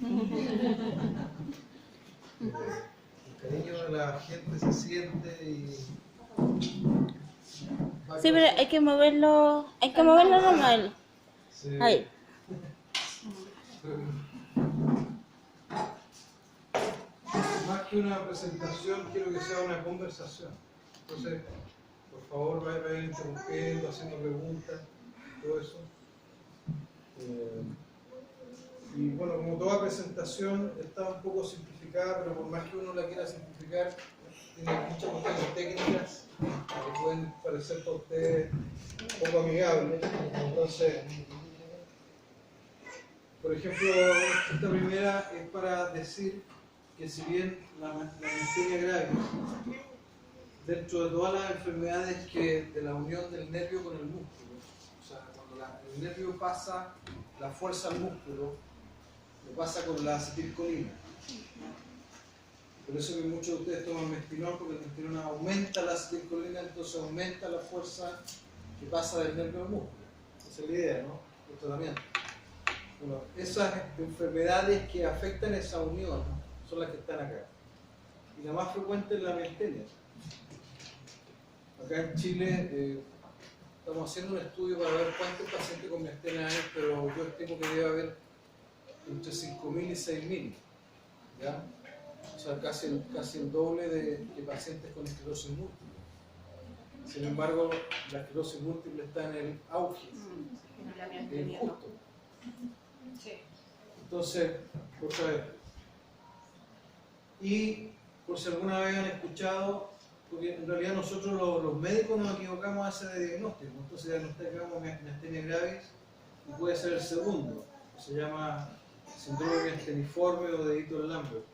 El cariño de la gente se siente y... Sí, pero hay que moverlo normal. Sí. Ahí. Más que una presentación, quiero que sea una conversación. Entonces, por favor, vayan interrumpiendo, haciendo preguntas, todo eso. Y bueno, como toda presentación está un poco simplificada, pero por más que uno la quiera simplificar, tiene muchas cuestiones técnicas que pueden parecer para ustedes poco amigables. Entonces, por ejemplo, esta primera es para decir que si bien la miastenia gravis, dentro de todas las enfermedades de la unión del nervio con el músculo, o sea, cuando el nervio pasa la fuerza al músculo, lo pasa con la acetilcolina. Por eso que muchos de ustedes toman mestinol, porque el mestinol aumenta la acetilcolina, entonces aumenta la fuerza que pasa del nervio al músculo. Esa es la idea, ¿no? El tratamiento. Bueno, esas enfermedades que afectan esa unión, ¿no?, son las que están acá. Y la más frecuente es la miastenia. Acá en Chile estamos haciendo un estudio para ver cuántos pacientes con miastenia hay, pero yo estimo que debe haber entre 5.000 y 6.000, ¿ya? O sea, casi el doble de pacientes con esclerosis múltiple. Sin embargo, la esclerosis múltiple está en el auge, es justo. Entonces, otra vez. Y por si alguna vez han escuchado, porque en realidad nosotros los médicos nos equivocamos a hacer de diagnóstico, entonces diagnosticamos miastenia gravis y puede ser el segundo, que se llama síndrome miasteniforme o de Ehlers-Danlos.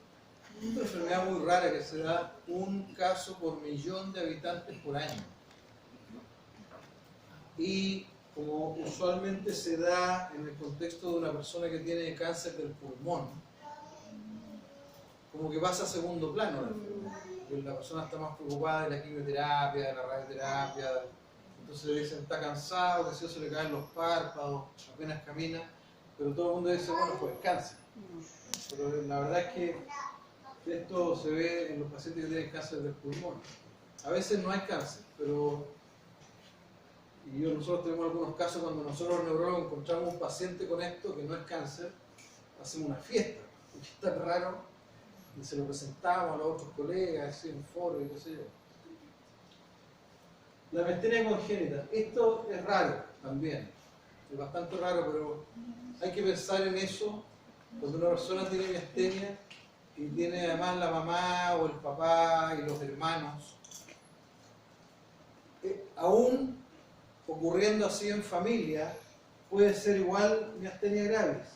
Es una enfermedad muy rara que se da un caso por millón de habitantes por año. Y como usualmente se da en el contexto de una persona que tiene cáncer del pulmón, como que pasa a segundo plano la enfermedad. La persona está más preocupada de la quimioterapia, de la radioterapia, entonces le dicen está cansado, que se le caen los párpados, apenas camina, pero todo el mundo dice, bueno, pues cáncer. Pero la verdad es que esto se ve en los pacientes que tienen cáncer del pulmón. A veces no hay cáncer, pero nosotros tenemos algunos casos cuando nosotros los neurólogos encontramos un paciente con esto que no es cáncer, hacemos una fiesta, porque es tan raro, y se lo presentamos a los otros colegas, así en foro y qué sé yo. La miastenia congénita, esto es raro también, es bastante raro, pero hay que pensar en eso cuando una persona tiene miastenia y tiene además la mamá o el papá y los hermanos. Aún ocurriendo así en familia, puede ser igual miastenia gravis,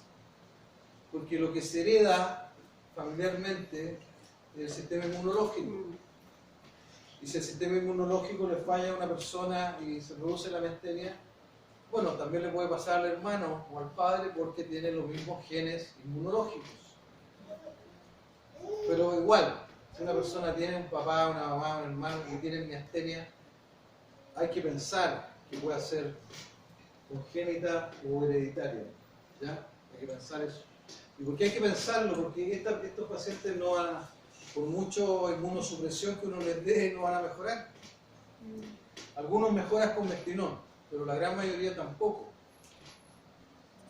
porque lo que se hereda familiarmente es el sistema inmunológico. Y si el sistema inmunológico le falla a una persona y se produce la miastenia, bueno, también le puede pasar al hermano o al padre porque tiene los mismos genes inmunológicos. Pero igual, si una persona tiene un papá, una mamá, un hermano que tienen miastenia, hay que pensar que puede ser congénita o hereditaria, ¿ya? Hay que pensar eso. ¿Y por qué hay que pensarlo? Porque estos pacientes no van a, por mucho inmunosupresión que uno les dé, no van a mejorar. Algunos mejoran con mestinol, pero la gran mayoría tampoco.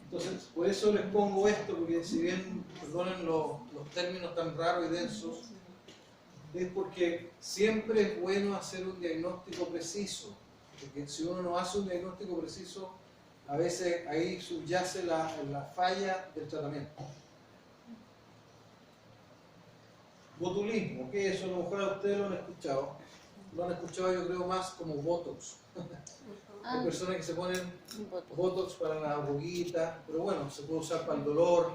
Entonces, por eso les pongo esto, porque si bien, perdonen los términos tan raros y densos, es porque siempre es bueno hacer un diagnóstico preciso, porque si uno no hace un diagnóstico preciso, a veces ahí subyace la falla del tratamiento. Botulismo, ¿qué es eso? A lo mejor a ustedes lo han escuchado. Lo han escuchado yo creo más como Botox. Hay personas que se ponen Botox para las arruguitas, pero bueno, se puede usar para el dolor,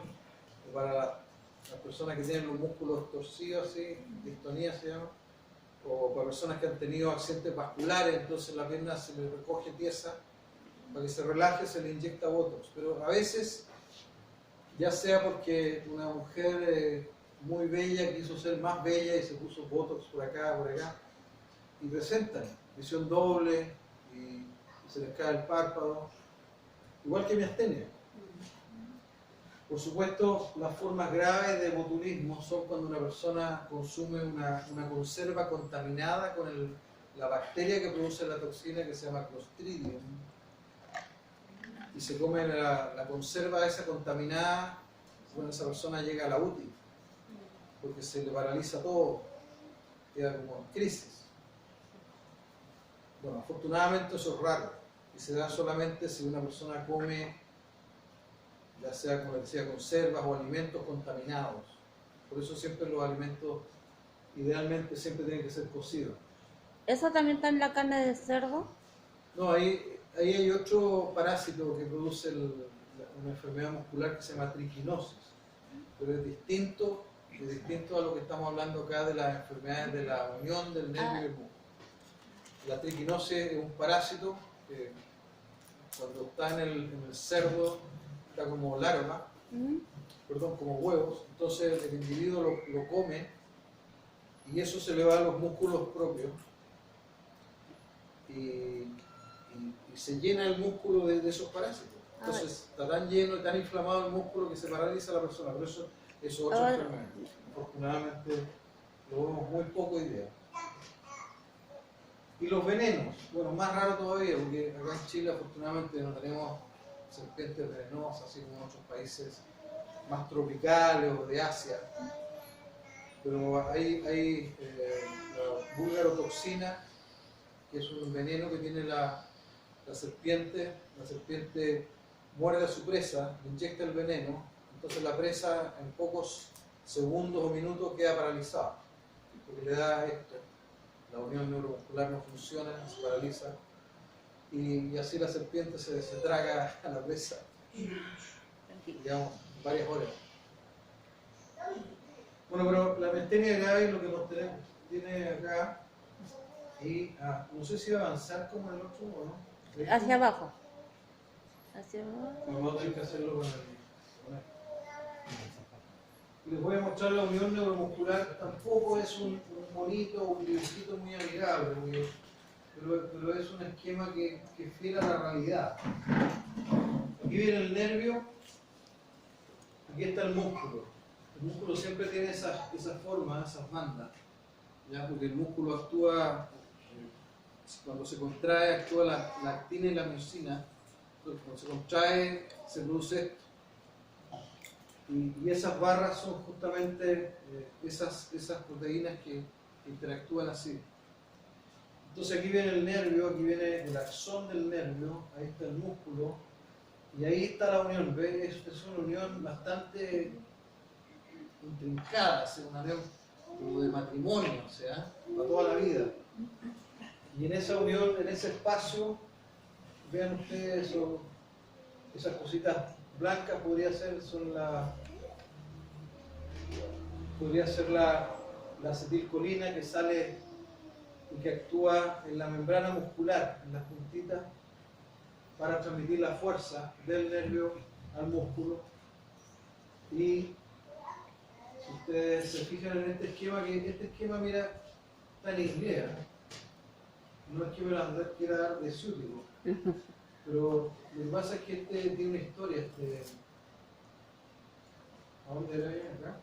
o para las personas que tienen los músculos torcidos, así, distonía se llama, o para personas que han tenido accidentes vasculares, entonces la pierna se le recoge tiesa, para que se relaje se le inyecta Botox. Pero a veces, ya sea porque una mujer muy bella quiso ser más bella y se puso Botox por acá, y presentan visión doble y se les cae el párpado, igual que miastenia. Por supuesto, las formas graves de botulismo son cuando una persona consume una conserva contaminada con la bacteria que produce la toxina, que se llama Clostridium, y se come la conserva esa contaminada. Bueno, esa persona llega a la UTI porque se le paraliza todo, queda como en crisis. Bueno, afortunadamente eso es raro y se da solamente si una persona come, ya sea, como decía, conservas o alimentos contaminados. Por eso siempre los alimentos idealmente siempre tienen que ser cocidos. ¿Eso también está en la carne de cerdo? No, ahí hay otro parásito que produce una enfermedad muscular que se llama triquinosis, pero es distinto a lo que estamos hablando acá de las enfermedades de la unión del nervio y el músculo. La triquinosis es un parásito que cuando está en el cerdo está como larva, como huevos, entonces el individuo lo come y eso se le va a los músculos propios y se llena el músculo de esos parásitos. Entonces está tan lleno y tan inflamado el músculo que se paraliza a la persona. Por eso es otra enfermedad. Afortunadamente lo vemos muy poco hoy día. Y los venenos, bueno, más raro todavía, porque acá en Chile afortunadamente no tenemos serpientes venenosas, así como en otros países más tropicales o de Asia. Pero hay la vulgarotoxina, que es un veneno que tiene la serpiente. La serpiente muerde a su presa, le inyecta el veneno, entonces la presa en pocos segundos o minutos queda paralizada, porque le da esto. La unión neuromuscular no funciona, se paraliza y así la serpiente se traga a la presa, digamos, varias horas. Bueno, pero la miastenia gravis lo que nos tiene acá, y no sé si va a avanzar como el otro o no. Hacia abajo. Hacia abajo. Vamos a tener que hacerlo con el. Les voy a mostrar la unión neuromuscular. Tampoco es un monito o un dibujito muy amigable, pero es un esquema que es fiel a la realidad. Aquí viene el nervio, aquí está el músculo. El músculo siempre tiene esa forma, esas bandas, ¿ya? Porque el músculo actúa, cuando se contrae, actúa la actina y la miosina. Entonces, cuando se contrae, se produce esto. Y esas barras son justamente esas proteínas que interactúan así. Entonces aquí viene el nervio, aquí viene el axón del nervio, ahí está el músculo, y ahí está la unión. ¿Ves? Es una unión bastante intrincada, es una unión como de matrimonio, o sea, para toda la vida. Y en esa unión, en ese espacio, vean ustedes esas cositas blancas podría ser la acetilcolina que sale y que actúa en la membrana muscular, en las puntitas, para transmitir la fuerza del nervio al músculo. Y si ustedes se fijan en este esquema, mira, está en inglés, no es que me lo quiera dar de ciútico, pero lo que pasa es que tiene una historia. ¿A dónde era ella? Acá.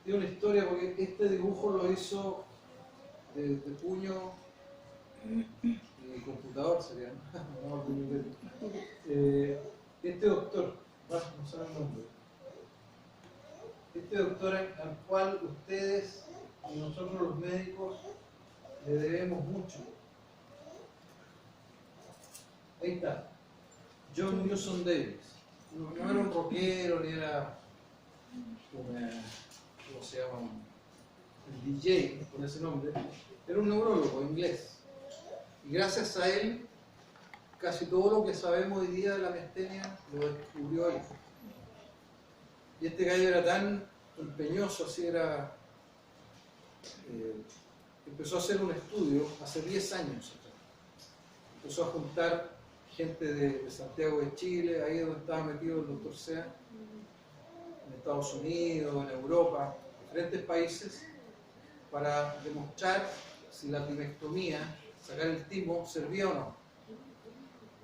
Tiene una historia porque este dibujo lo hizo de puño y computador, sería, ¿no? Este doctor, no sabe el nombre, este doctor al cual ustedes y nosotros los médicos le debemos mucho. Ahí está, John Newson Davis. No era un rockero, ni era ¿cómo se llama? El DJ, con ese nombre. Era un neurólogo inglés. Y gracias a él, casi todo lo que sabemos hoy día de la miastenia lo descubrió él. Y este gallo era tan empeñoso, así era. Empezó a hacer un estudio hace 10 años. Empezó a juntar gente de Santiago de Chile, ahí es donde estaba metido el doctor Sea, en Estados Unidos, en Europa, en diferentes países, para demostrar si la timectomía sacar el timo, ¿servía o no?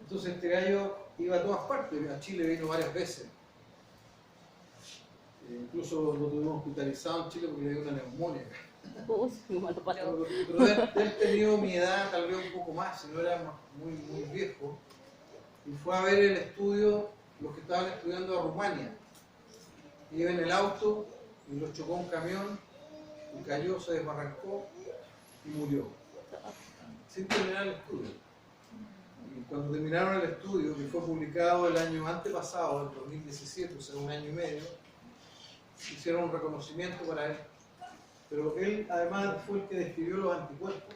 Entonces este gallo iba a todas partes, a Chile vino varias veces. Incluso lo tuvimos hospitalizado en Chile porque le dio una neumonía. Uy, me lo pasó. Pero de haber tenido mi edad, tal vez un poco más, si no era muy viejo, y fue a ver el estudio, los que estaban estudiando a Rumania. Iba en el auto y lo chocó un camión, y cayó, se desbarrancó y murió. Sin terminar el estudio. Y cuando terminaron el estudio, que fue publicado el año antepasado, el 2017, o sea, un año y medio, hicieron un reconocimiento para él. Pero él además fue el que describió los anticuerpos.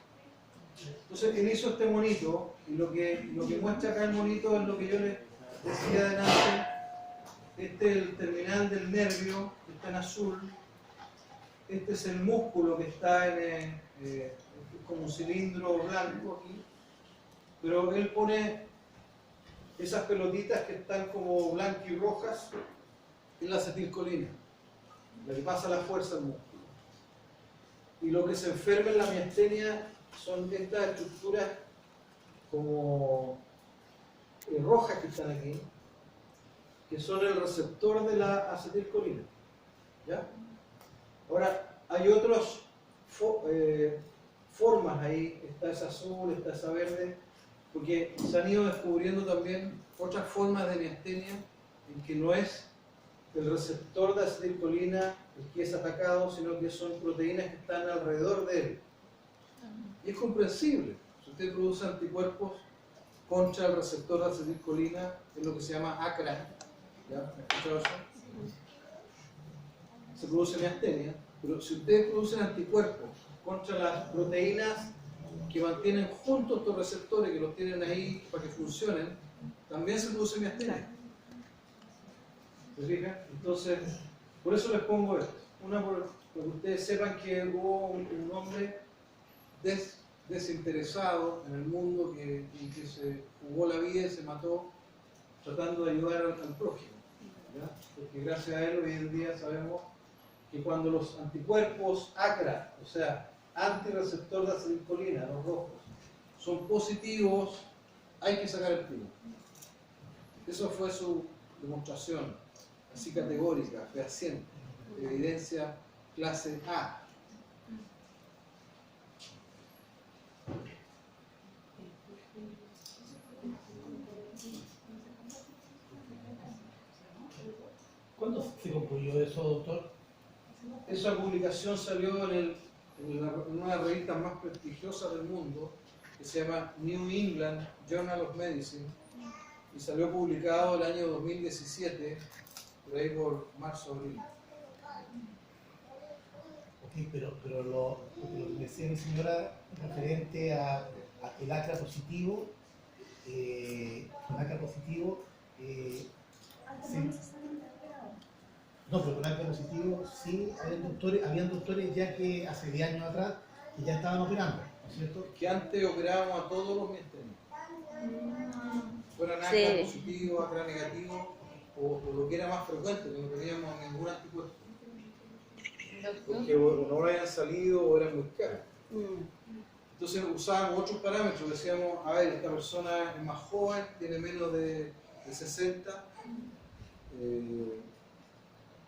Entonces él hizo este monito, y lo que muestra acá el monito es lo que yo les decía delante. Este es el terminal del nervio, que está en azul. Este es el músculo que está como un cilindro blanco aquí. Pero él pone esas pelotitas que están como blancas y rojas en la acetilcolina, la que pasa la fuerza al músculo. Y lo que se enferma en la miastenia son estas estructuras como rojas que están aquí, que son el receptor de la acetilcolina. ¿Ya? Ahora, hay otras formas ahí, está esa azul, está esa verde, porque se han ido descubriendo también otras formas de miastenia en que no es el receptor de acetilcolina el que es atacado, sino que son proteínas que están alrededor de él. Y es comprensible. Si usted produce anticuerpos contra el receptor de acetilcolina, es lo que se llama ACRA. ¿Ya? ¿Me has escuchado eso? Se produce miastenia, pero si ustedes producen anticuerpos contra las proteínas que mantienen juntos estos receptores, que los tienen ahí para que funcionen, también se produce miastenia. ¿Se fijan? Entonces, por eso les pongo esto. Una, para que ustedes sepan que hubo un hombre desinteresado en el mundo que se jugó la vida y se mató tratando de ayudar al prójimo. ¿Ya? Porque gracias a él hoy en día sabemos que cuando los anticuerpos ACRA, o sea, antirreceptor de acetilcolina, los rojos, son positivos, hay que sacar el timo. Eso fue su demostración, así categórica, fehaciente, evidencia clase A. ¿Cuándo se concluyó eso, doctor? Esa publicación salió en una de las revistas más prestigiosas del mundo, que se llama New England Journal of Medicine, y salió publicado el año 2017, por ahí por marzo-abril. Ok, pero lo que decía mi señora referente a el ACRA positivo, no, pero con ACRA positivo sí habían doctores ya que hace 10 años atrás que ya estaban operando, ¿no es cierto? Que antes operábamos a todos los miastenios. Fueran ACRA positivo, ACRA negativo, o lo que era más frecuente, que no teníamos ningún anticuerpo. Porque o no habían salido o eran muy caros. Entonces usábamos otros parámetros, decíamos, a ver, esta persona es más joven, tiene menos de 60,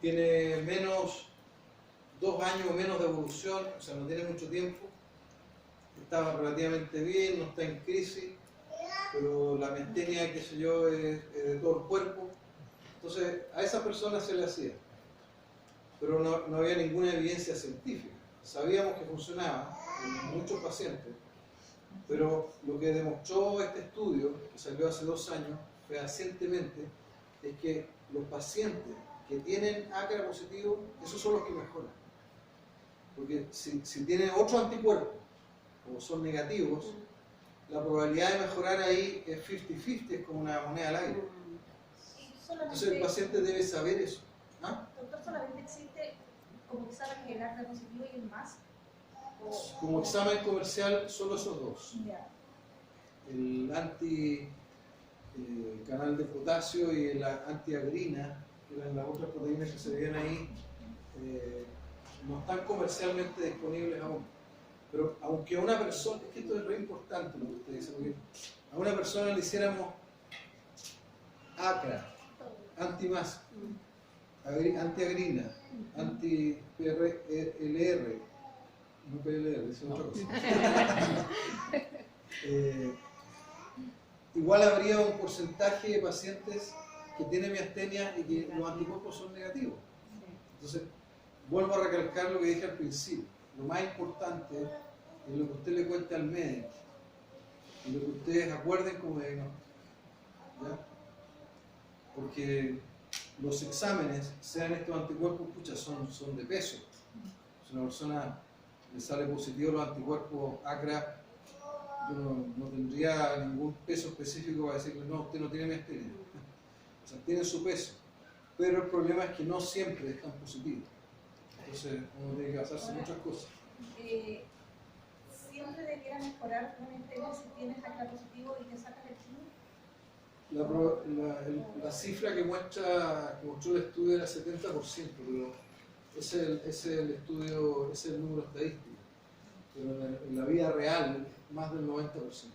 tiene 2 años o menos de evolución, o sea, no tiene mucho tiempo, está relativamente bien, no está en crisis, pero la miastenia, qué sé yo, es de todo el cuerpo. Entonces, a esa persona se le hacía, pero no había ninguna evidencia científica. Sabíamos que funcionaba en muchos pacientes, pero lo que demostró este estudio, que salió hace 2 años, fehacientemente, es que los pacientes que tienen ACRA positivo, esos son los que mejoran. Porque si tienen otro anticuerpo o son negativos, la probabilidad de mejorar ahí es 50-50, es como una moneda al aire. Entonces el paciente debe saber eso. ¿Ah? Doctor, ¿solamente existe como examen el ACRA positivo y el MAS? Como examen comercial, solo esos dos. Ya. El canal de potasio y el antiagrina, que eran las otras proteínas que se veían ahí, no están comercialmente disponibles aún. Pero aunque a una persona, es que esto es re importante lo que usted dice, porque a una persona le hiciéramos acra, anti-masa, anti-agrina, anti-PLR, no PLR, es otra cosa. Igual habría un porcentaje de pacientes que tienen miastenia y que los anticuerpos son negativos. Entonces, vuelvo a recalcar lo que dije al principio. Lo más importante es lo que usted le cuente al médico y lo que ustedes acuerden como diagnóstico. ¿Ya? Porque los exámenes, sean estos anticuerpos, pucha, son de peso. Si a una persona le sale positivo los anticuerpos ACRA, yo no tendría ningún peso específico para decirle, no, usted no tiene miastenia. O sea, tiene su peso. Pero el problema es que no siempre están positivos. Entonces uno tiene que basarse en muchas cosas. ¿Siempre debiera mejorar una miastenia si tienes ACRA positivo y te sacas el quimio? La cifra que mostró el estudio era 70%, pero ese es el estudio, ese es el número estadístico. Pero en la vida real, más del 90%.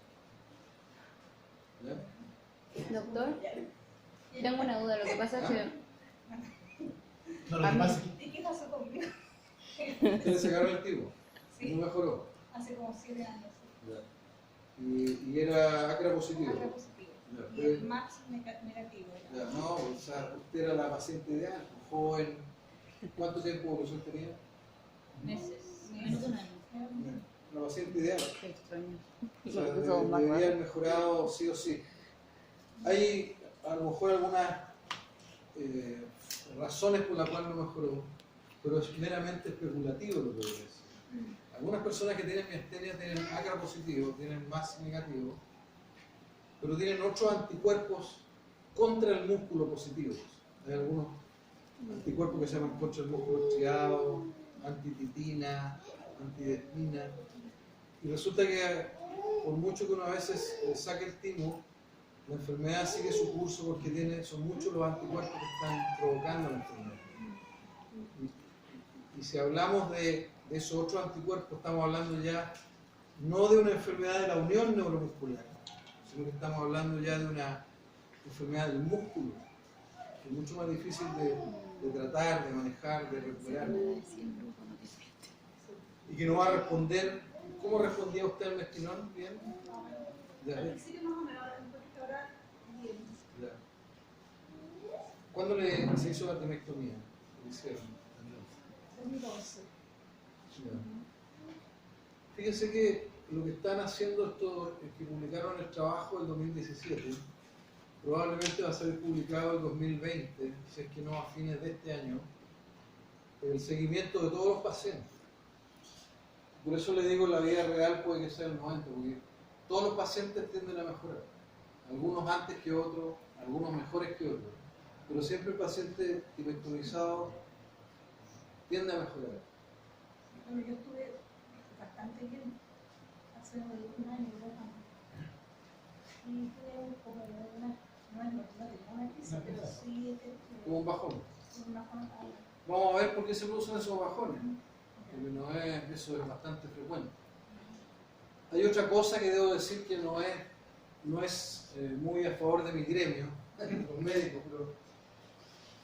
¿Ya? Doctor, tengo una duda. Lo que pasa es que No, lo que pasa es que ¿Y qué pasó conmigo? Usted le sacaron el tipo, Sí, no mejoró. hace como 7 años. Ya. Y era ACRA positivo. ACRA positivo. Ya, Y el MAX negativo. ya, no, o sea, usted era la paciente ideal, joven. ¿Cuánto tiempo de evolución tenía? Meses. menos de un año. La paciente ideal. Qué extraño. O sea, Lo puso más debería raro. haber mejorado sí o sí. Hay a lo mejor algunas razones por las cuales no mejoró, pero es meramente especulativo lo que voy a decir. Algunas personas que tienen miastenia tienen ACRA positivo, tienen MAS negativo, pero tienen otros anticuerpos contra el músculo positivos. Hay algunos anticuerpos que se llaman contra el músculo estriado, antititina, antidespina, y resulta que por mucho que uno a veces saque el timo, la enfermedad sigue su curso porque son muchos los anticuerpos que están provocando la enfermedad. Y si hablamos de esos otros anticuerpos, estamos hablando ya no de una enfermedad de la unión neuromuscular, sino que estamos hablando ya de una enfermedad del músculo, que es mucho más difícil de tratar, de manejar, de recuperar. Y que no va a responder. ¿Cómo respondía usted al mestinón? ¿Bien? Ya. Al principio más o menos, porque ahora bien. Ya. ¿Cuándo se hizo la timectomía? ¿Le hicieron? 2012. Ya. Fíjense que lo que están haciendo estos que publicaron el trabajo del 2017, probablemente va a ser publicado el 2020, si es que no a fines de este año, el seguimiento de todos los pacientes. Por eso le digo, la vida real puede que sea el 90%, porque todos los pacientes tienden a mejorar. Algunos antes que otros, algunos mejores que otros. Pero siempre el paciente timectomizado tiende a mejorar. Bueno, yo estuve bastante bien hace un año, 2 años. Y tuve como una crisis, pero sí Como un bajón. una bajón. Vamos a ver por qué se producen esos bajones. Porque eso es bastante frecuente. Hay otra cosa que debo decir que no es muy a favor de mi gremio, los médicos, pero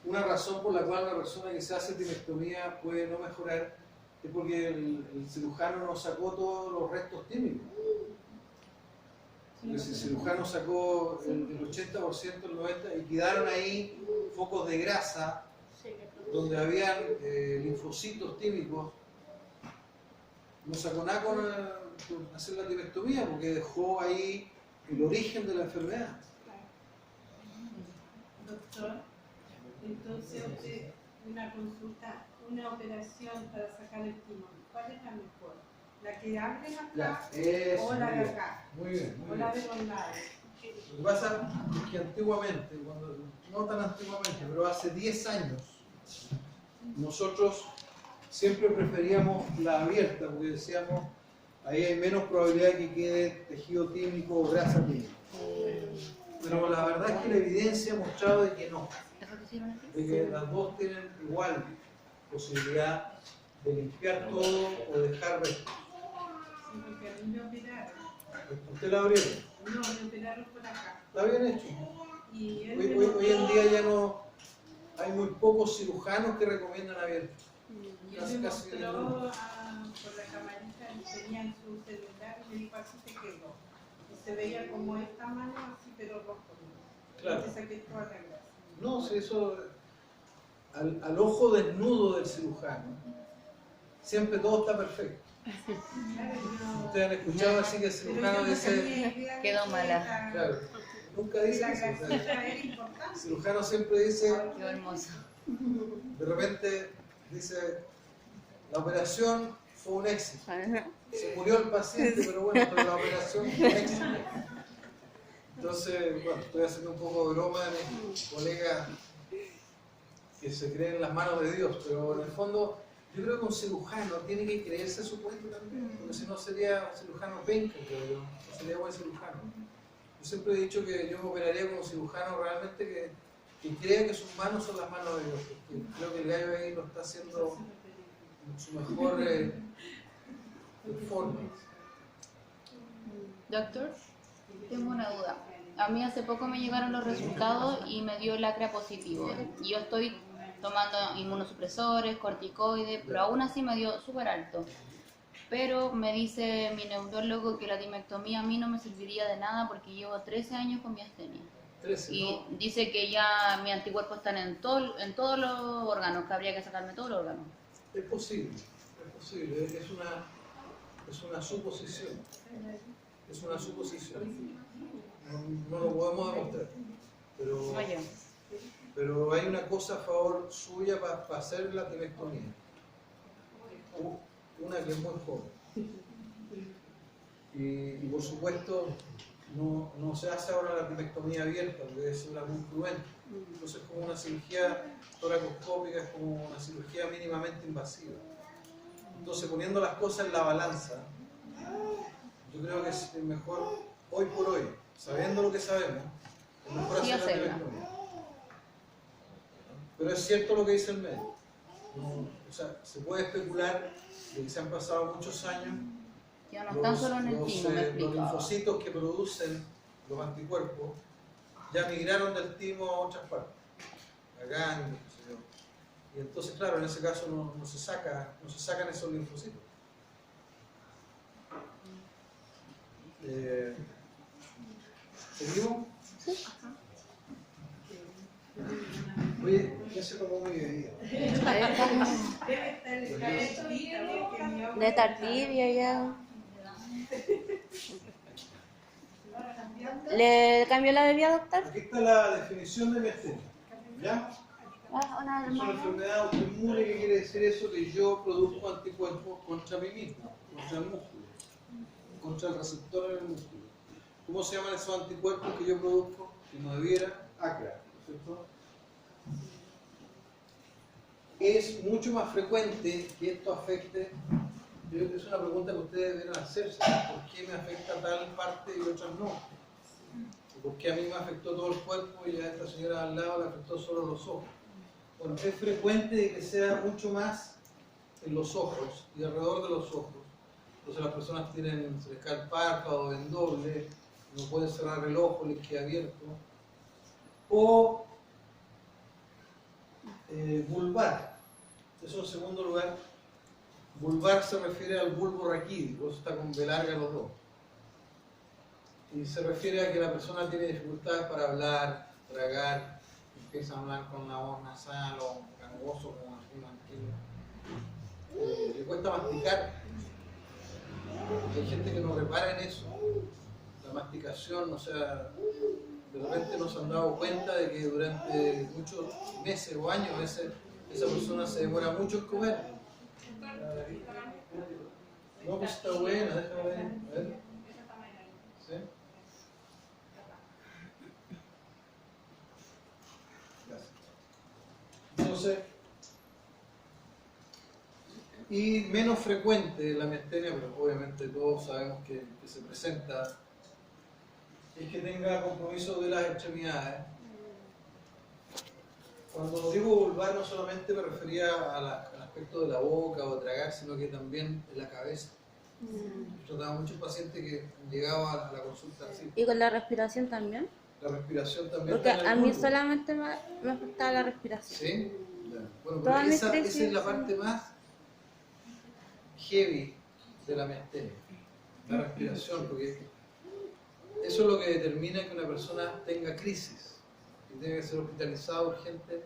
una razón por la cual una persona que se hace timectomía puede no mejorar es porque el cirujano no sacó todos los restos tímicos. Porque si el cirujano sacó el 80%, el 90%, y quedaron ahí focos de grasa donde habían linfocitos tímicos, no sacó nada con hacer la timectomía porque dejó ahí el origen de la enfermedad. Doctor, entonces una consulta, una operación para sacar el timón, ¿cuál es la mejor? ¿La que abren acá Eso, o la de acá? Muy bien, muy ¿O bien. la de los lados? Lo que pasa es que antiguamente, no tan antiguamente, pero hace 10 años, nosotros siempre preferíamos la abierta porque decíamos, ahí hay menos probabilidad de que quede tejido tímico o grasa tímica. Pero la verdad es que la evidencia ha mostrado de que no, de que las dos tienen igual posibilidad de limpiar todo o dejar restos. Sí, porque a mí me operaron. ¿Usted la abrieron? No, me operaron por acá. ¿Está bien hecho? Y él Hoy en día ya no hay muy pocos cirujanos que recomiendan abierto. y él me mostró por la camarita y tenía en su celular y me dijo así te quedó. Y se veía como esta mano así pero rojo. Claro. Y te saqué toda la grasa. No, si eso al ojo desnudo del cirujano, siempre todo está perfecto. Claro, yo- Ustedes han escuchado así que el pero cirujano yo no dice, tenía idea de Quedó que mala. la- claro, nunca que dice la eso. O sea, grasita era importante. el cirujano siempre dice, Qué hermoso. de repente dice, la operación fue un éxito. Se murió el paciente, pero bueno, pero la operación fue un éxito. Entonces, bueno, estoy haciendo un poco de broma de mis colegas que se creen en las manos de Dios, pero en el fondo yo creo que un cirujano tiene que creerse su cuento también, porque si no sería un cirujano penca, creo yo, no sería buen cirujano. Yo siempre he dicho que yo me operaría como cirujano realmente que crea que sus manos son las manos de Dios, porque creo que el gallo ahí lo está haciendo su mejor performance. Doctor, tengo una duda. A mí hace poco me llegaron los resultados y me dio el ACRA positivo. Y yo estoy tomando inmunosupresores, corticoides, pero aún así me dio súper alto. Pero me dice mi neurólogo que la timectomía a mí no me serviría de nada porque llevo 13 años con mi astenia. 13, Y ¿no? dice que ya mis anticuerpos están en todos los órganos, que habría que sacarme todos los órganos. Es posible, es una suposición. Es una suposición. No lo podemos demostrar. Oye, Pero hay una cosa a favor suya para hacer la timectomía. Una que es muy joven. Y por supuesto, no se hace ahora la timectomía abierta, porque debe ser una muy cruenta. Entonces, como una cirugía toracoscópica, es como una cirugía mínimamente invasiva. Entonces, poniendo las cosas en la balanza, yo creo que es mejor, hoy por hoy, sabiendo lo que sabemos, es mejor Sí, hacer la hacerla. timectomía. Pero es cierto lo que dice el médico. O sea, se puede especular de que se han pasado muchos años. ya no están solo en el timo, me los explicaba. linfocitos que producen los anticuerpos ya migraron del timo a otras partes, a ganglios, qué sé yo. Y entonces, claro, en ese caso no se sacan esos linfocitos. ¿Seguimos? Oye, ya se tomó mi bebida. Debe estar el calentito porque mi agua De estar tibia ya. ¿Le cambió la bebida, doctor? Aquí está la definición de miastenia. ¿Ya? Ah, una Es una hermana. enfermedad autoinmune. ¿Qué quiere decir eso? Que yo produzco anticuerpos contra mí mismo, contra el músculo, contra el receptor en el músculo. ¿Cómo se llaman esos anticuerpos que yo produzco? Si no debiera, ACRA, ¿cierto? Es mucho más frecuente que esto afecte. Yo creo que es una pregunta que ustedes deben hacerse. ¿Por qué me afecta tal parte y otras no? ¿Por qué a mí me afectó todo el cuerpo y a esta señora al lado le afectó solo los ojos? Bueno, es frecuente de que sea mucho más en los ojos y alrededor de los ojos. Entonces las personas se les cae el párpado en doble, no pueden cerrar el ojo, les queda abierto. O vulvar. Eso en segundo lugar. Vulvar se refiere al bulbo raquídeo, por eso está con B larga los dos. Y se refiere a que la persona tiene dificultades para hablar, tragar, empieza a hablar con la voz nasal o gangoso, como así, le cuesta masticar. Hay gente que no repara en eso. La masticación, o sea, de repente no se han dado cuenta de que durante muchos meses o años esa persona se demora mucho en comer. No, pues está buena, déjame ver. A ver. ¿Sí? Gracias. Entonces, y menos frecuente la miastenia, pero obviamente todos sabemos que se presenta, es que tenga compromiso de las extremidades. Cuando digo vulvar no solamente me refería al aspecto de la boca o tragar, sino que también de la cabeza. Trataba muchos pacientes que llegaban a la consulta así. ¿Y con la respiración también? La respiración también Porque está en el a mí bulbo. solamente me afectaba la respiración. ¿Sí? Ya. Bueno, pero Todas mis esa crisis, es la sí. parte más heavy de la miastenia, la respiración, porque eso es lo que determina que una persona tenga crisis y tenga que ser hospitalizada urgente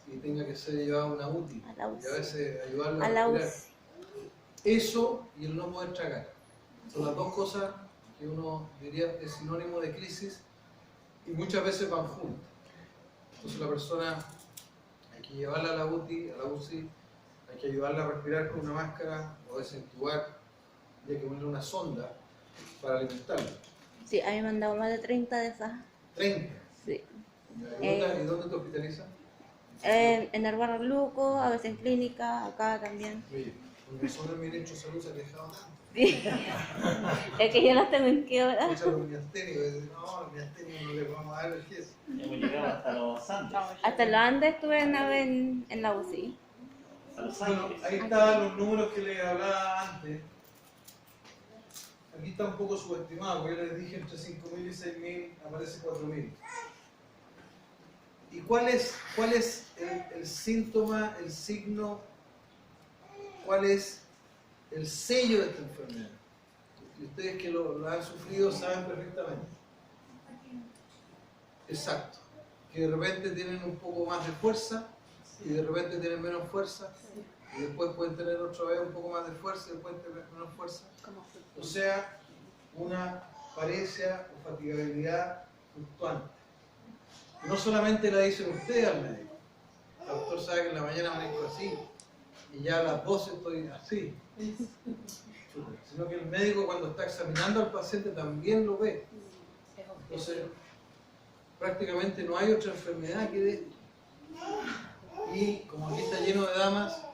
y tenga que ser llevado a una UTI A la UCI. y a veces ayudarlo a A la respirar. UCI. Eso y el no poder tragar son las dos cosas que uno diría es sinónimo de crisis y muchas veces van juntas. Entonces la persona hay que llevarla a la UTI, hay que ayudarla a respirar con una máscara o desintubar y hay que ponerle una sonda para alimentarla. Sí, a mí me han dado más de 30 de esas. 30. Sí. ¿Y dónde te hospitalizas? En el barrio Luco, a veces en clínica, acá también. Oye, con razón el ministro de Salud se ha quejado tanto. Sí. Es que yo las tengo en quiebra. Escucha los miasténicos y dicen, no, los miasténicos no les vamos a dar el gesto. Hemos llegado hasta los Andes. Hasta los Andes estuve una vez en la UCI. Hasta los Bueno, Andes. ahí están los números que les hablaba antes. Aquí está un poco subestimado, porque yo les dije entre 5.000 y 6.000, aparece 4.000. ¿Y cuál es el síntoma, el signo, cuál es el sello de esta enfermedad? Y ustedes que lo han sufrido saben perfectamente. Exacto. Que de repente tienen un poco más de fuerza y de repente tienen menos fuerza y después pueden tener otra vez un poco más de fuerza y después tener menos fuerza. O sea, una parecia o fatigabilidad fluctuante. Y no solamente la dicen ustedes al médico. El doctor sabe que en la mañana amanezco así y ya a las 12 estoy así. Sino que el médico cuando está examinando al paciente también lo ve. Entonces, prácticamente no hay otra enfermedad que de esto. Y como aquí está lleno de damas,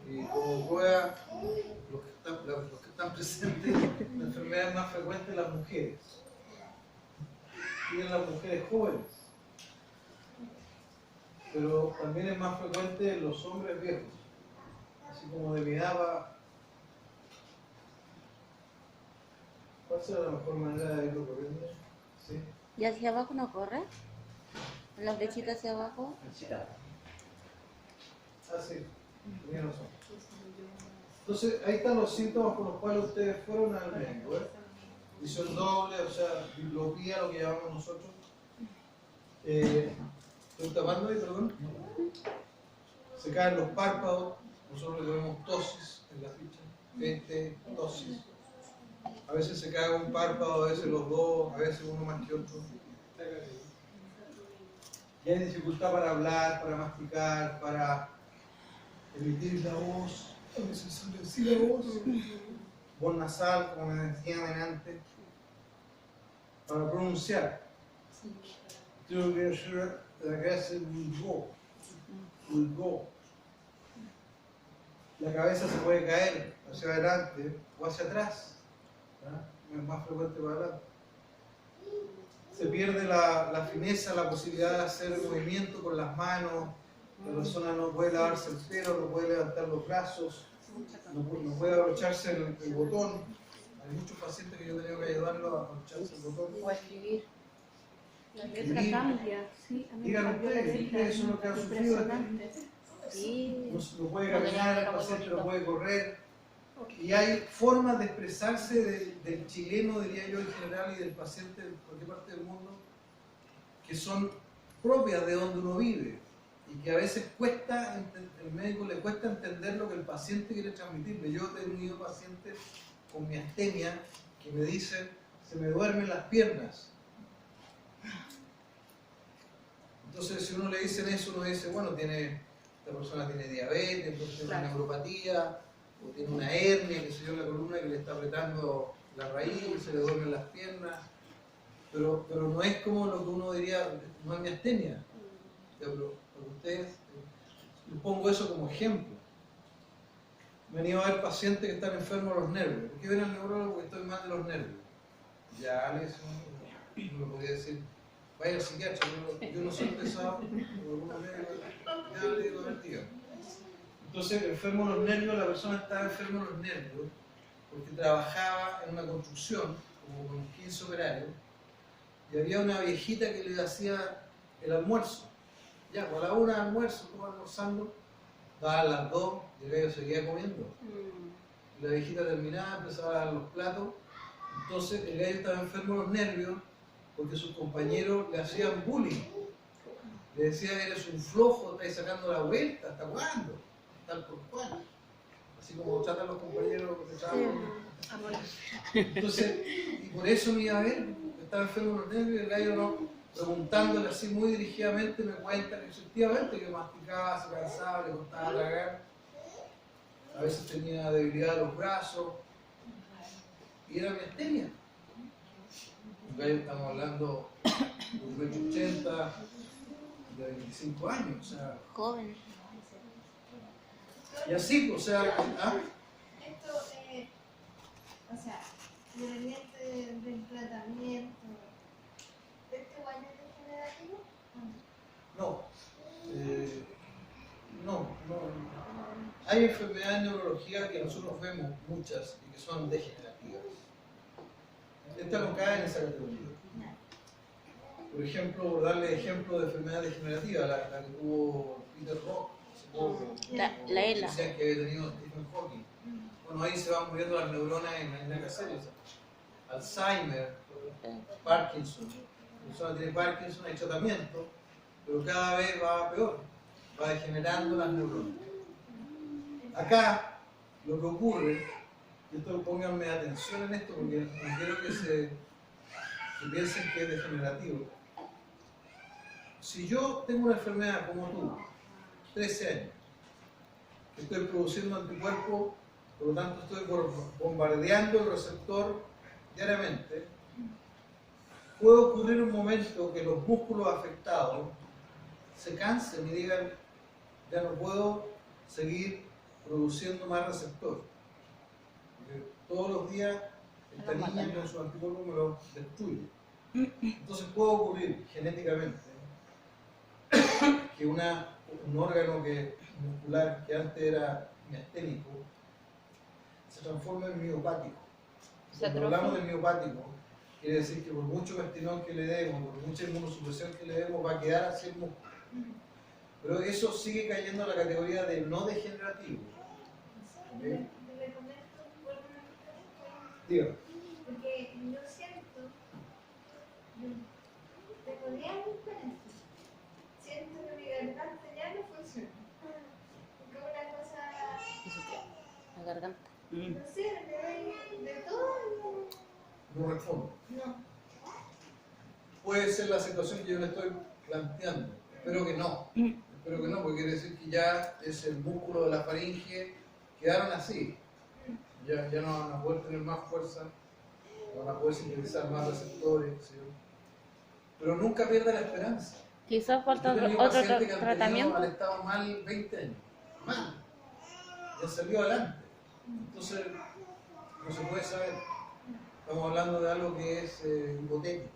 y como prueba los que están presentes, la enfermedad es más frecuente en las mujeres. Y en las mujeres jóvenes. Pero también es más frecuente en los hombres viejos. Así como de mi edad va. ¿Cuál será la mejor manera de irlo corriendo? ¿Sí? ¿Y hacia abajo no corre? ¿En la flechita hacia abajo? Ah, sí, tenía razón. Entonces, ahí están los síntomas por los cuales ustedes fueron al médico. Visión doble, o sea, diplopía, lo que llamamos nosotros. ¿Estoy tapando ahí, perdón? Se caen los párpados, nosotros le vemos tosis en la ficha. Tosis. A veces se cae un párpado, a veces los dos, a veces uno más que otro. Y hay dificultad para hablar, para masticar, para emitir la voz, a veces se decir la voz, voz nasal, como me decían antes, para pronunciar. Tengo que hacer la que hace will go. La cabeza se puede caer hacia adelante o hacia atrás, ¿no? Es más frecuente para adelante. Se pierde la fineza, la posibilidad de hacer movimiento con las manos. La persona no puede lavarse el pelo, no puede levantar los brazos, no puede abrocharse el botón. Hay muchos pacientes que yo he tenido que ayudarlos a abrocharse el botón. O escribir. La letra cambia, sí, a mí me Díganme cambió la ustedes, letra, ustedes son los que han sufrido. impresionante. Sí. No puede caminar, el paciente no puede correr. Y hay formas de expresarse del chileno, diría yo en general, y del paciente de cualquier parte del mundo, que son propias de donde uno vive. Y que a veces el médico le cuesta entender lo que el paciente quiere transmitirle. Yo he tenido pacientes con miastenia que me dicen, se me duermen las piernas. Entonces, si uno le dicen eso, uno dice, bueno, esta persona tiene diabetes, entonces tiene una neuropatía, o tiene una hernia, que se dio en la columna, que le está apretando la raíz, se le duermen las piernas. Pero no es como lo que uno diría, no es miastenia. Pero ustedes, les pongo eso como ejemplo. He venido a ver pacientes que están enfermos de los nervios. ¿Por qué ven al neurólogo? Porque estoy mal de los nervios. Ya, Alex, no lo podía decir. Vaya al psiquiatra, yo no soy pesado, ya le digo, diga. Entonces, enfermo de los nervios, la persona está enferma de los nervios porque trabajaba en una construcción, como con 15 operarios, y había una viejita que le hacía el almuerzo. Ya, pues a la 1 almuerzo, todo almorzando, daban las 2 y el gallo seguía comiendo. Y la viejita terminaba, empezaba a dar los platos, entonces el gallo estaba enfermo de los nervios porque sus compañeros le hacían bullying. Le decían, eres un flojo, estás sacando la vuelta, ¿hasta cuándo? Tal por cual. Así como tratan los compañeros de trabajo. Entonces, y por eso me iba a ver, estaba enfermo de los nervios y el gallo no, preguntándole así muy dirigidamente me cuenta que efectivamente que masticaba, se cansaba, le costaba tragar, a veces tenía debilidad de los brazos y era miastenia. Un gallo, estamos hablando de 1,80 m, de 25 años, o sea, Joven. y así, o sea, Esto, o sea, independiente del tratamiento, ¿este igual es degenerativo? no, no. Hay enfermedades de neurología que nosotros vemos muchas y que son degenerativas. Esta no cae en esa categoría. Por ejemplo, por darle ejemplo de enfermedad degenerativa, la que tuvo Peter Rock hace poco, La ELA. decían que había tenido Stephen Hawking. Bueno, ahí se van muriendo las neuronas en la isla Caceres. Alzheimer, Parkinson. La persona tiene Parkinson, hay tratamiento, pero cada vez va peor, va degenerando las neuronas. Acá, lo que ocurre, y esto pónganme atención en esto porque no quiero que piensen que es degenerativo. Si yo tengo una enfermedad como tú, 13 años, que estoy produciendo anticuerpos, por lo tanto estoy bombardeando el receptor diariamente, puede ocurrir un momento que los músculos afectados se cansen y digan, ya no puedo seguir produciendo más receptores. Porque todos los días esta niña con su anticuerpo me lo destruye. Entonces puede ocurrir genéticamente que un órgano muscular que antes era miasténico se transforme en miopático. Cuando hablamos de miopático, quiere decir que por mucho castinón que le demos, por mucha inmunosupresión que le demos, va a quedar así el músculo. Pero eso sigue cayendo en la categoría de no degenerativo. ¿Okay? ¿Le comento por una cosa? Dígame. Porque yo siento, tengo 10 años con esto. Siento que mi garganta ya no funciona. Porque una cosa, La garganta. no sé, de todo. No respondo. No. Puede ser la situación que yo le estoy planteando. Espero que no. Espero que no, porque quiere decir que ya es el músculo de la faringe, quedaron así. Ya no van a poder tener más fuerza, no van a poder sintetizar más receptores, ¿sí? Pero nunca pierda la esperanza. Quizás falta Yo he tenido otro pacientes que han tratamiento. han estado mal 20 años, mal, y han salido adelante. Entonces, no se puede saber. Estamos hablando de algo que es hipotético.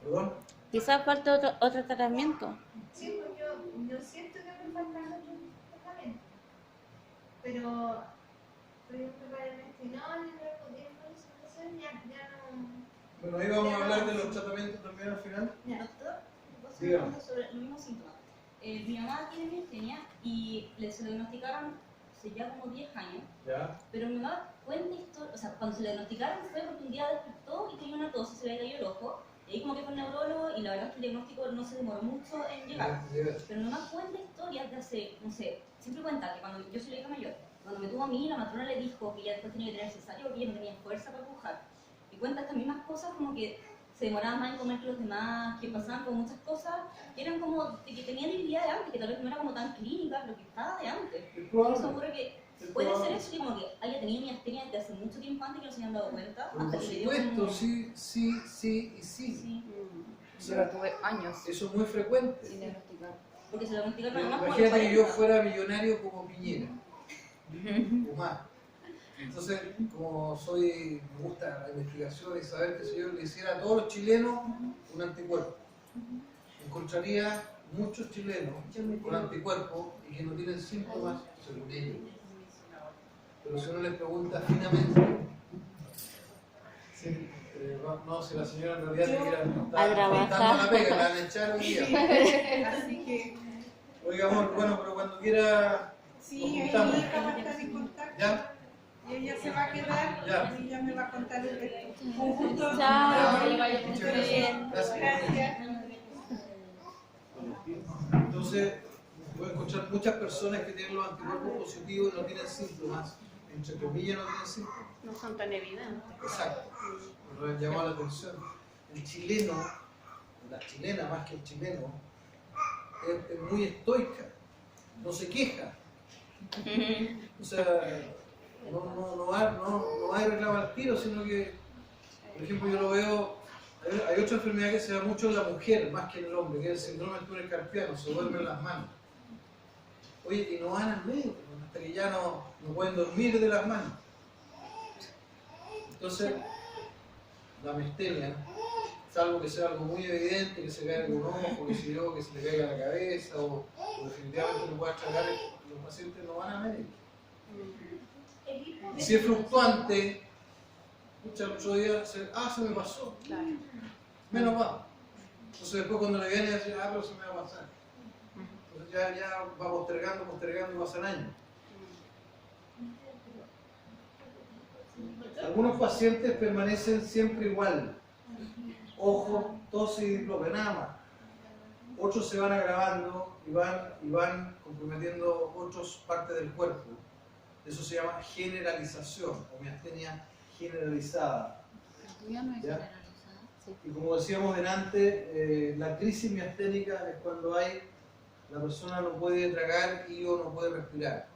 ¿Perdón? Quizás falta otro tratamiento. Sí, pues yo siento que me faltan otros tratamientos. Pero, por ejemplo, para el estinol y el reposición, ya no. Bueno, ahí vamos a hablar de los tratamientos también al final. Ya. Doctor, ¿puedo hacer Dígame. una pregunta sobre los mismos síntomas? Mi mamá tiene miastenia y se lo diagnosticaron hace ya como 10 años, Ya. pero mi mamá cuenta historia, o sea, cuando se le diagnosticaron fue porque un día despertó y tenía una tos y se le cayó el ojo, y ahí como que fue el neurólogo y la verdad es que el diagnóstico no se demoró mucho en llegar. Pero mi mamá cuenta historias de hace, no sé, siempre cuenta que cuando yo soy la hija mayor, cuando me tuvo a mí, la matrona le dijo que ella después tenía que tener cesárea porque ella no tenía fuerza para pujar. Y cuenta estas mismas cosas como que se demoraban más en comer que los demás, que pasaban con muchas cosas, que eran como de que tenían debilidad de antes, que tal vez no era como tan clínica, pero que estaba de antes. Eso ocurre que puede ser eso, que como que haya tenido miastenia desde hace mucho tiempo antes que no se habían dado cuenta. Por Hasta que le dio supuesto, como... sí y sí. Sí. Yo la tuve años Eso es muy frecuente. sin diagnosticar. Porque se lo diagnosticaron además como a los Imagínate que yo 40. fuera millonario como Piñera, o más. Entonces, como me gusta la investigación y saber que si yo le hiciera a todos los chilenos un anticuerpo, encontraría muchos chilenos con anticuerpos y que no tienen síntomas según ellos. Pero si uno les pregunta finamente, sí, no, si la señora en realidad te quiere trabajar. la pega, la van a echar hoy día. Así que, Oiga, amor, bueno, pero cuando quiera. sí, nos mi juntamos. hija va a estar en contacto. ¿Ya? Y ella se va a quedar Ya. y ella me va a contar el resto. Un gusto. Chao. Muchas gracias. Gracias. Entonces, voy a encontrar muchas personas que tienen los anticuerpos positivos y no tienen síntomas. Entre comillas, no tienen síntomas. No son tan evidentes. Exacto. Nos han llamado la atención. El chileno, la chilena más que el chileno, es muy estoica. No se queja. O sea, no va a reclamar al tiro, sino que, por ejemplo, yo lo veo. Hay otra enfermedad que se da mucho en la mujer, más que en el hombre, que es el síndrome del túnel carpiano, se duermen las manos. Oye, y no van al médico, hasta que ya no pueden dormir de las manos. Entonces, la miastenia, salvo que sea algo muy evidente, que se caiga un ojo, que se le caiga la cabeza, o definitivamente no pueda tragar, los pacientes no van al médico. Y si es fluctuante, el otro día se me pasó. Menos va. Entonces después cuando le viene a decir, pero se me va a pasar. Entonces ya va postergando y pasan años. Algunos pacientes permanecen siempre igual. Ojo, tos y diplopia, nada más. Otros se van agravando y van comprometiendo otras partes del cuerpo. Eso se llama generalización o miastenia generalizada. ¿Ya no es ¿Ya? generalizada? Sí. Y como decíamos delante, la crisis miasténica es cuando la persona no puede tragar y o no puede respirar.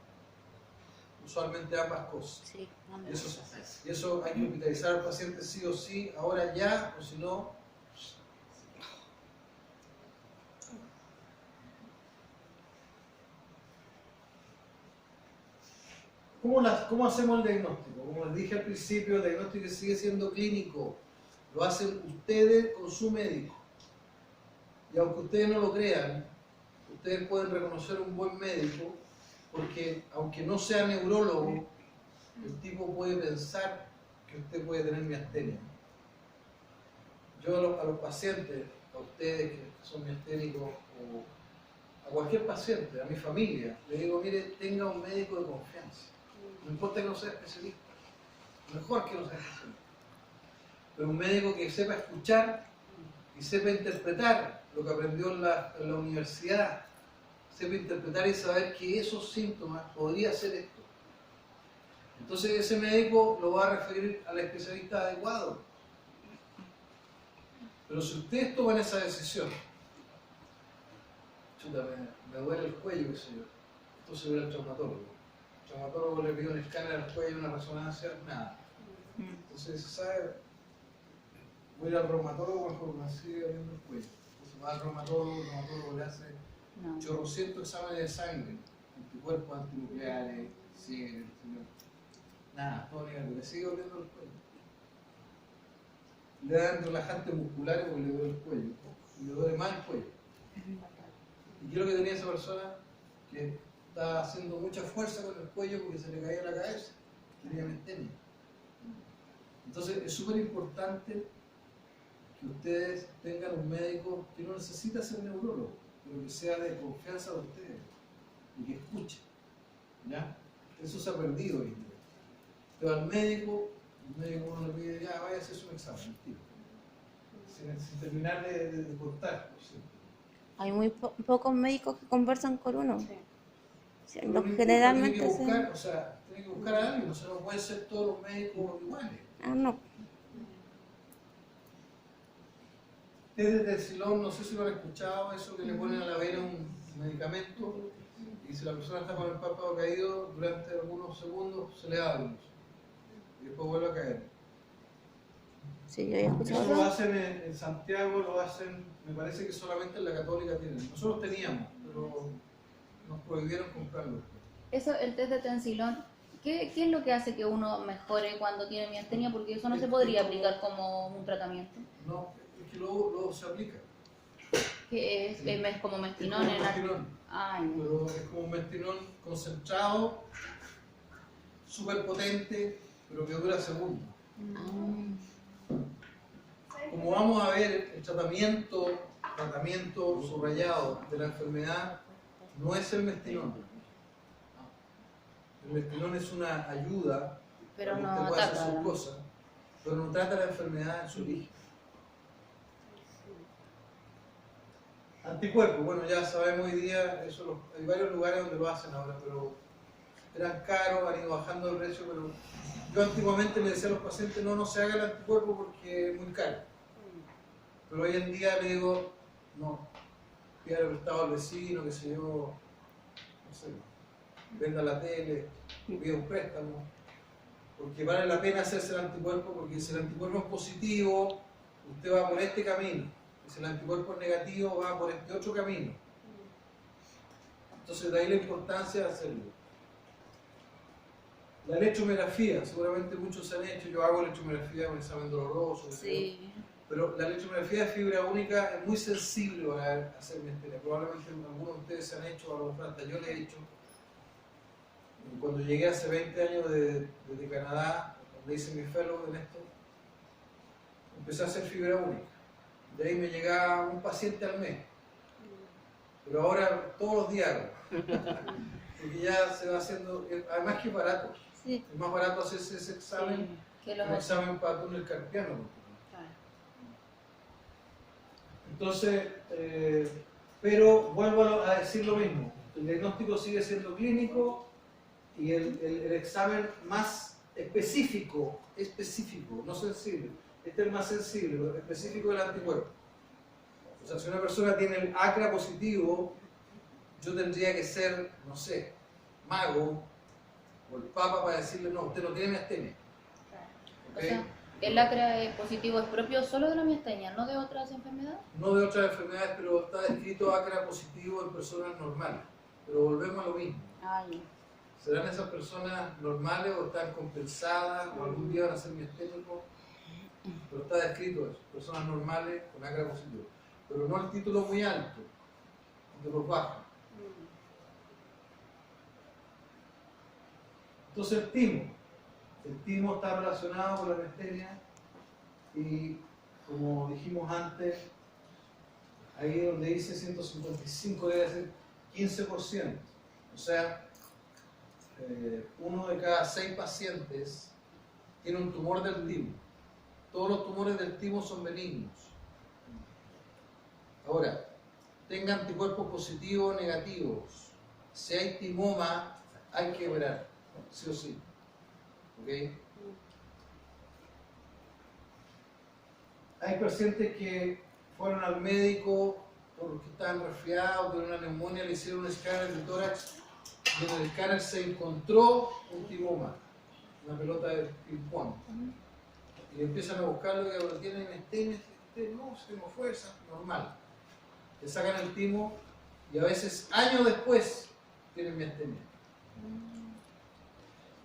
Usualmente ambas cosas. Sí, Y eso hay que hospitalizar al paciente sí o sí, ahora ya, o si no. ¿Cómo hacemos el diagnóstico? Como les dije al principio, el diagnóstico sigue siendo clínico. Lo hacen ustedes con su médico. Y aunque ustedes no lo crean, ustedes pueden reconocer un buen médico, porque aunque no sea neurólogo, el tipo puede pensar que usted puede tener miastenia. Yo a los pacientes, a ustedes que son miasténicos, o a cualquier paciente, a mi familia, le digo, mire, tenga un médico de confianza. No importa que no sea especialista, mejor que no sea especialista. Pero un médico que sepa escuchar y sepa interpretar lo que aprendió en la universidad, sepa interpretar y saber que esos síntomas podría ser esto. Entonces ese médico lo va a referir al especialista adecuado. Pero si ustedes toman esa decisión, chuta, me duele el cuello, qué sé yo, entonces voy al traumatólogo. El traumatólogo le pidió un escáner al cuello, una resonancia, nada. Entonces, ¿sabe? Voy a ir al reumatólogo, mejor me sigue doliendo el cuello. Entonces va al reumatólogo, el reumatólogo le hace chorrocientos exámenes de sangre, anticuerpos antinucleares, sigue, nada, todo negativo, le sigue doliendo el cuello. Le dan relajantes musculares porque le duele el cuello, y le duele más el cuello. Y yo lo que tenía esa persona, que estaba haciendo mucha fuerza con el cuello porque se le caía la cabeza, tenía miastenia. Entonces es súper importante que ustedes tengan un médico que no necesita ser neurólogo, pero que sea de confianza de ustedes y que escuche. ¿Ya? Eso se ha perdido hoy en día. Pero al médico, el médico uno le pide, ya vaya a hacerse un examen, tío. Sin terminar de cortar. ¿Sí? Hay muy pocos médicos que conversan con uno. Sí, Generalmente generalmente tiene que buscar a alguien, o sea, no pueden ser todos los médicos iguales. no. Desde Tensilón, no sé si lo han escuchado, eso que le ponen a la vena un medicamento y si la persona está con el párpado caído, durante algunos segundos se le da luz y después vuelve a caer. Sí, yo he escuchado. Eso lo hacen en Santiago, lo hacen, me parece que solamente en la Católica tienen. Nosotros teníamos, pero nos prohibieron comprarlo. Eso, el test de Tensilón, ¿qué es lo que hace que uno mejore cuando tiene miastenia? Porque eso no se podría aplicar como un tratamiento. No, es que luego se aplica. Que es como mestinón en mestinón. Ay, no. Pero es como un mestinón concentrado súper potente, pero que dura segundos. Como vamos a ver, el tratamiento subrayado de la enfermedad no es el mestilón. El mestilón es una ayuda Pero para que no usted pueda hacer ataca, sus ¿no? cosas, pero no trata la enfermedad en su origen. Anticuerpos, bueno, ya sabemos hoy día, hay varios lugares donde lo hacen ahora, pero eran caros, han ido bajando de precio, pero yo antiguamente le decía a los pacientes, no se haga el anticuerpo porque es muy caro. Pero hoy en día le digo, no, pídale prestado al vecino, que se yo, no sé, venda la tele, pida un préstamo, porque vale la pena hacerse el anticuerpo, porque si el anticuerpo es positivo, usted va por este camino, y si el anticuerpo es negativo, va por este otro camino. Entonces de ahí la importancia de hacerlo. La electromiografía, seguramente muchos se han hecho, yo hago electromiografía, un examen doloroso, Sí. pero la electromiografía de fibra única es muy sensible para hacer miastenia. Probablemente algunos de ustedes se han hecho, a lo mejor hasta yo le he hecho. Cuando llegué hace 20 años desde Canadá, donde hice mi fellow en esto, empecé a hacer fibra única. De ahí me llegaba un paciente al mes. Pero ahora todos los días hago. Porque ya se va haciendo, además que es barato. Sí. Es más barato hacerse ese examen Que que los un examen para túnel carpiano. Claro. Entonces, pero vuelvo a decir lo mismo. El diagnóstico sigue siendo clínico y el examen más específico, no sensible. Este es el más sensible, lo específico del anticuerpo. O sea, si una persona tiene el ACRA positivo, yo tendría que ser, no sé, mago o el papa para decirle, no, usted no tiene miastenia. O ¿Ok? sea, el ACRA positivo es propio solo de la miastenia, no de otras enfermedades. No de otras enfermedades, pero está descrito ACRA positivo en personas normales. Pero volvemos a lo mismo. Ay, ¿Serán esas personas normales o están compensadas o algún día van a ser miasténicos? Pero está descrito eso, personas normales con ACRA positivo. Pero no el título muy alto, de los bajos. Entonces el timo está relacionado con la miastenia y como dijimos antes, ahí donde dice 155 debe ser 15%. O sea, 1 de cada 6 pacientes tiene un tumor del timo. Todos los tumores del timo son benignos. Ahora, tenga anticuerpos positivos o negativos. Si hay timoma, hay que operar, sí o sí. ¿Ok? Hay pacientes que fueron al médico porque estaban resfriados, tuvieron una neumonía, le hicieron un escáner de tórax y en el escáner se encontró un timoma, una pelota de ping-pong. Y le empiezan a buscarlo y ahora tienen miastenia, no, se tengo fuerza, normal. Le sacan el timo y a veces años después tienen miastenia.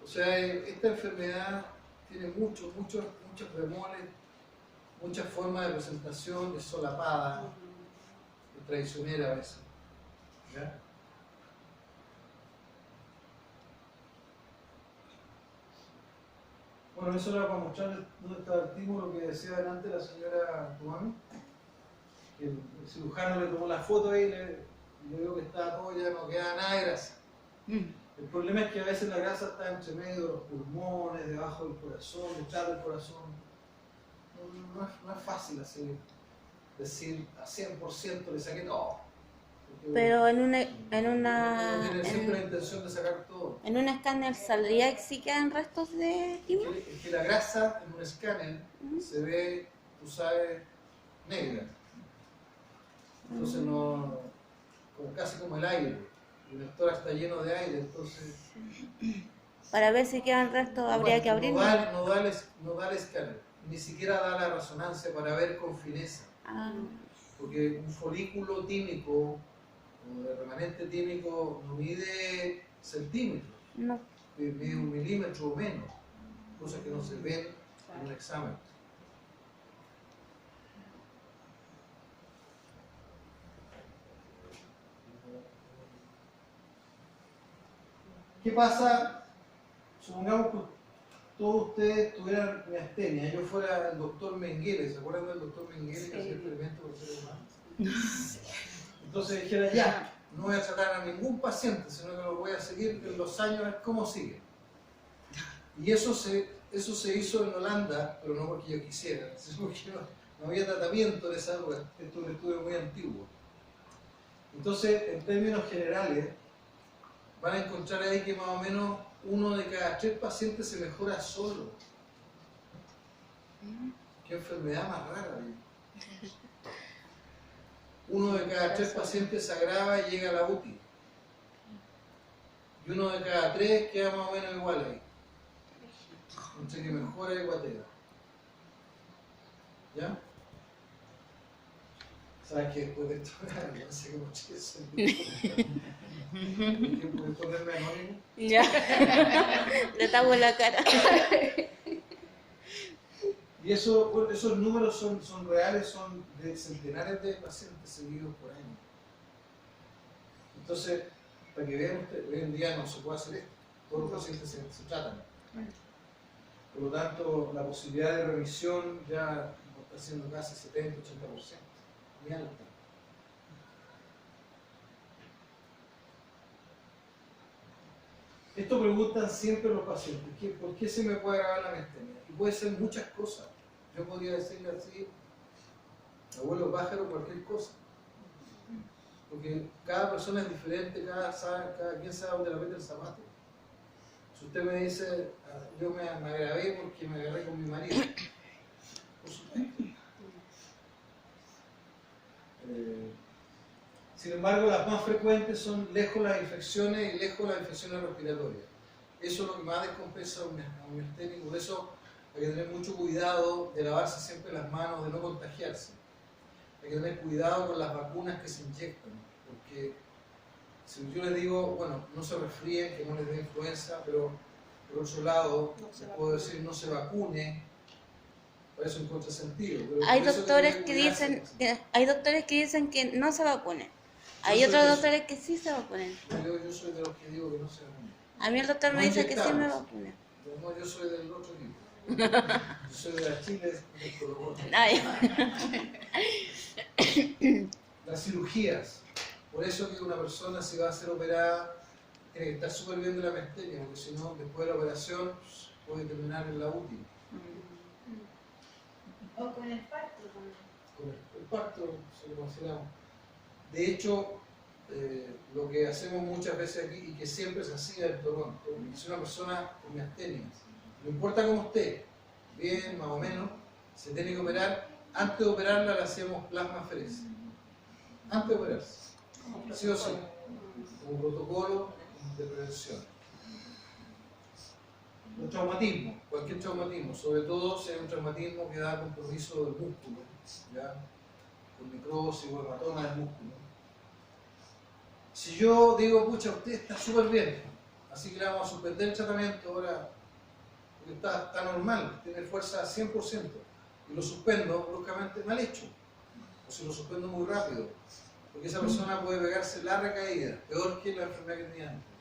O sea, esta enfermedad tiene muchos bemoles, muchas formas de presentación, es solapada, es traicionera a veces. ¿Ya? Bueno, eso era para mostrarles dónde está el timo, lo que decía delante la señora Tumami. El cirujano le tomó la foto ahí y le vio que estaba todo, ya no quedaba nada de grasa. El problema es que a veces la grasa está entre medio de los pulmones, debajo del corazón, detrás del corazón. No es fácil así decir a 100% le saqué todo. Pero Uno tiene siempre la intención de sacar todo. en un escáner saldría que sí quedan restos de timo. Es que la grasa en un escáner se ve, tú sabes, negra. Entonces no, casi como el aire. El tórax está lleno de aire, entonces Para ver si quedan restos habría que abrirlo. no da el escáner, ni siquiera da la resonancia para ver con fineza. Porque un folículo tímico o de remanente tímico no mide centímetros, No. mide 1 milímetro o menos, cosas que no se ven en un examen. ¿Qué pasa supongamos que todos ustedes tuvieran miastenia, yo fuera el doctor Mengele, ¿se acuerdan del doctor Mengele que hacía experimentos con seres humanos? Entonces dijera, ya, no voy a tratar a ningún paciente, sino que lo voy a seguir en los años a ver cómo sigue. Y eso se hizo en Holanda, pero no porque yo quisiera, sino porque no había tratamiento en esa época, esto es un estudio muy antiguo. Entonces, en términos generales, van a encontrar ahí que más o menos 1 de cada 3 pacientes se mejora solo. Qué enfermedad más rara, ¿eh? 1 de cada 3 pacientes se agrava y llega a la UTI. Y 1 de cada 3 queda más o menos igual ahí. Entre que mejora y guatea. ¿Ya? ¿Sabes que después de esto no sé qué mucho ¿puedes ponerme anónimo? Ya. Le tapo la cara. Y esos números son reales, son de centenares de pacientes seguidos por año. Entonces, para que vean ustedes, hoy en día no se puede hacer esto. Todos los pacientes se tratan. Por lo tanto, la posibilidad de remisión ya está siendo casi 70-80%. Muy alta. Esto preguntan siempre los pacientes, ¿por qué se me puede agravar la miastenia? Y puede ser muchas cosas. Yo podría decirle así, abuelo pájaro, cualquier cosa. Porque cada persona es diferente, cada quien sabe dónde la mete el zapato. Si usted me dice, yo me agravé porque me agarré con mi marido, por supuesto. Sin embargo, las más frecuentes son lejos las infecciones y lejos las infecciones respiratorias. Eso es lo que más descompensa a un miastenia, por eso hay que tener mucho cuidado de lavarse siempre las manos, de no contagiarse. Hay que tener cuidado con las vacunas que se inyectan, porque si yo les digo, bueno, no se resfríen, que no les dé influenza, pero por otro lado, les puedo decir no se vacune, parece un contrasentido. Pero Hay por eso doctores tiene que cuidarse. dicen que no se vacunen. Hay otros doctores que sí se vacunen. Yo soy de los que digo que no se vacunen. A mí el doctor me dice que sí me vacune. No, yo soy del otro equipo. Yo soy de la Chile del Colo-Colo. Las cirugías. Por eso que una persona si va a ser operada tiene que estar súper bien de la miastenia, porque si no, después de la operación puede terminar en la UTI. O con el parto también. Con el parto se lo consideramos. De hecho, lo que hacemos muchas veces aquí y que siempre se hacía el torrón, si una persona con miastenia, no importa cómo esté, bien, más o menos, se tiene que operar. Antes de operarla le hacíamos plasmaferesia. Antes de operarse. Sí o sí. Como protocolo de prevención. Los traumatismos, cualquier traumatismo, sobre todo si hay un traumatismo que da compromiso del músculo, ¿ya? Con necrosis o hematoma del músculo. Si yo digo, pucha, usted está súper bien, así que le vamos a suspender el tratamiento ahora, porque está normal, tiene fuerza al 100%, y lo suspendo, bruscamente mal hecho, o si lo suspendo muy rápido, porque esa persona puede pegarse la recaída, peor que la enfermedad que tenía antes.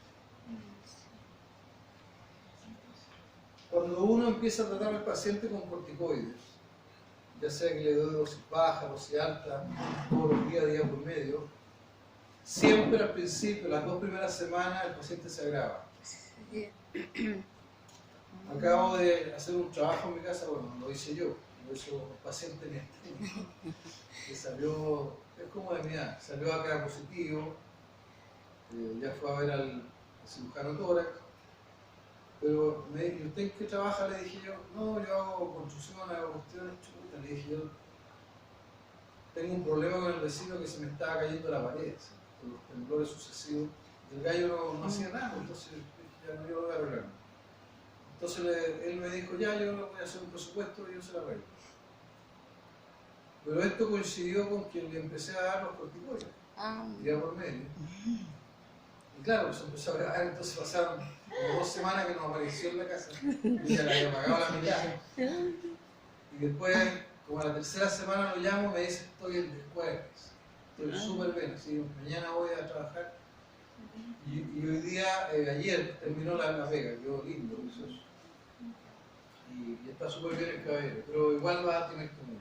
Cuando uno empieza a tratar al paciente con corticoides, ya sea que le doy dosis baja, dosis alta, todos los días, día por medio, siempre al principio, las 2 primeras semanas, el paciente se agrava. Acabo de hacer un trabajo en mi casa, bueno, lo hice yo, lo hizo un paciente que salió, es como de mi edad, salió acá positivo, ya fue a ver al cirujano tórax, pero me dijo, ¿usted en qué trabaja? Le dije yo, no, yo hago construcción, hago cuestiones chutas, le dije yo, tengo un problema con el vecino que se me estaba cayendo la pared, ¿sí? Con los temblores sucesivos, el gallo no hacía nada, entonces dije, ya no, yo lo voy a arreglar. Entonces él me dijo, ya, yo voy a hacer un presupuesto y yo se lo arreglo. Pero esto coincidió con que le empecé a dar los corticoides, día por medio. Y claro, se empezó a grabar, entonces pasaron como 2 semanas que nos apareció en la casa. Y ya le había pagado la mitad. Y después, como a la 3.ª semana lo llamo, me dice, estoy el después. Estoy súper bien, así mañana voy a trabajar. Y hoy día, ayer terminó la pega, quedó lindo, precioso. Y está súper bien el caballero, pero igual va a tener que comer.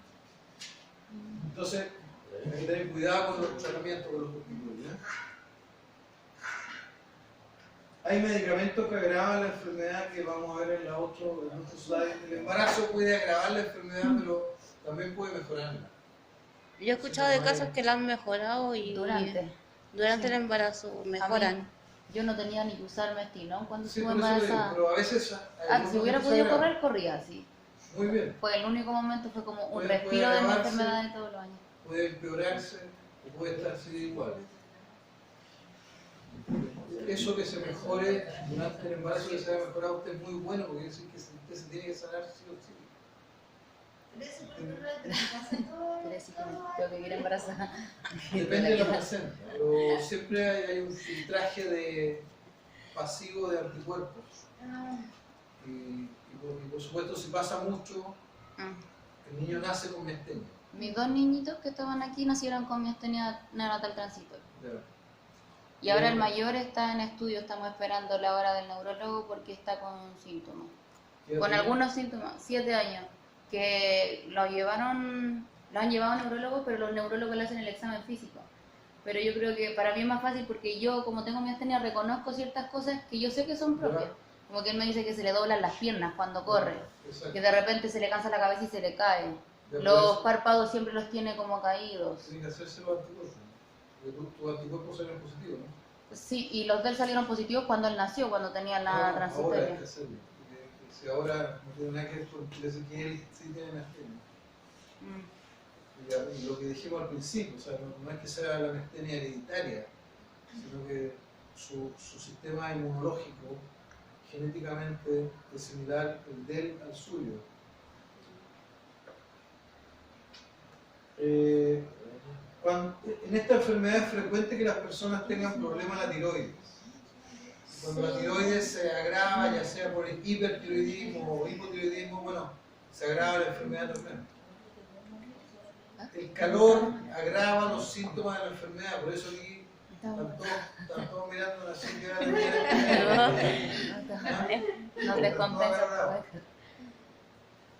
Entonces, hay que tener cuidado con los tratamientos con los corticoides. Hay medicamentos que agravan la enfermedad que vamos a ver en la otra slide. El embarazo puede agravar la enfermedad, pero también puede mejorarla. Yo he escuchado de casos que la han mejorado y durante el embarazo mejoran. Yo no tenía ni que usar mestilón cuando Sí, estuve por eso digo, embarazada. pero a veces... Si hubiera podido correr, corría, sí. Muy bien. Fue el único momento, fue como un Puede respiro de mi agravarse. enfermedad de todos los años. Puede empeorarse o puede estar así igual. Eso que se mejore durante el embarazo, que se haya mejorado usted es muy bueno, porque es decir que usted se tiene que sanar sí o sí. Pero eso porque no te pasa todo. Quiere decir que tengo que vivir embarazada. Depende de lo que presenta, pero siempre hay un filtraje pasivo de anticuerpos. Y por supuesto, si pasa mucho, el niño nace con miastenia. Mis dos niñitos que estaban aquí nacieron con miastenia neonatal transitoria. Ya. Y ahora el mayor está en estudio, estamos esperando la hora del neurólogo porque está con síntomas. Con algunos síntomas, 7 años, que lo han llevado a neurólogos, pero los neurólogos le hacen el examen físico. Pero yo creo que para mí es más fácil porque yo, como tengo miastenia, reconozco ciertas cosas que yo sé que son propias. Como que él me dice que se le doblan las piernas cuando corre, que de repente se le cansa la cabeza y se le cae. Los párpados siempre los tiene como caídos. Tiene que hacerse los anticuerpos. Tus anticuerpos salieron positivos, ¿no? Sí, y los de él salieron positivos cuando él nació, cuando tenía la Ahora hay transitoria. que hacerlo. Porque si ahora no tiene nada que ver con decir que él sí tiene miastenia. Y lo que dijimos al principio, o sea, no es que sea la miastenia hereditaria, sino que su sistema inmunológico genéticamente es similar el de él al suyo. En esta enfermedad es frecuente que las personas tengan problemas en la tiroides. Cuando la tiroides se agrava, ya sea por el hipertiroidismo o hipotiroidismo, bueno, se agrava la enfermedad también. El calor agrava los síntomas de la enfermedad, por eso aquí están todos mirando la señora de No les compensa.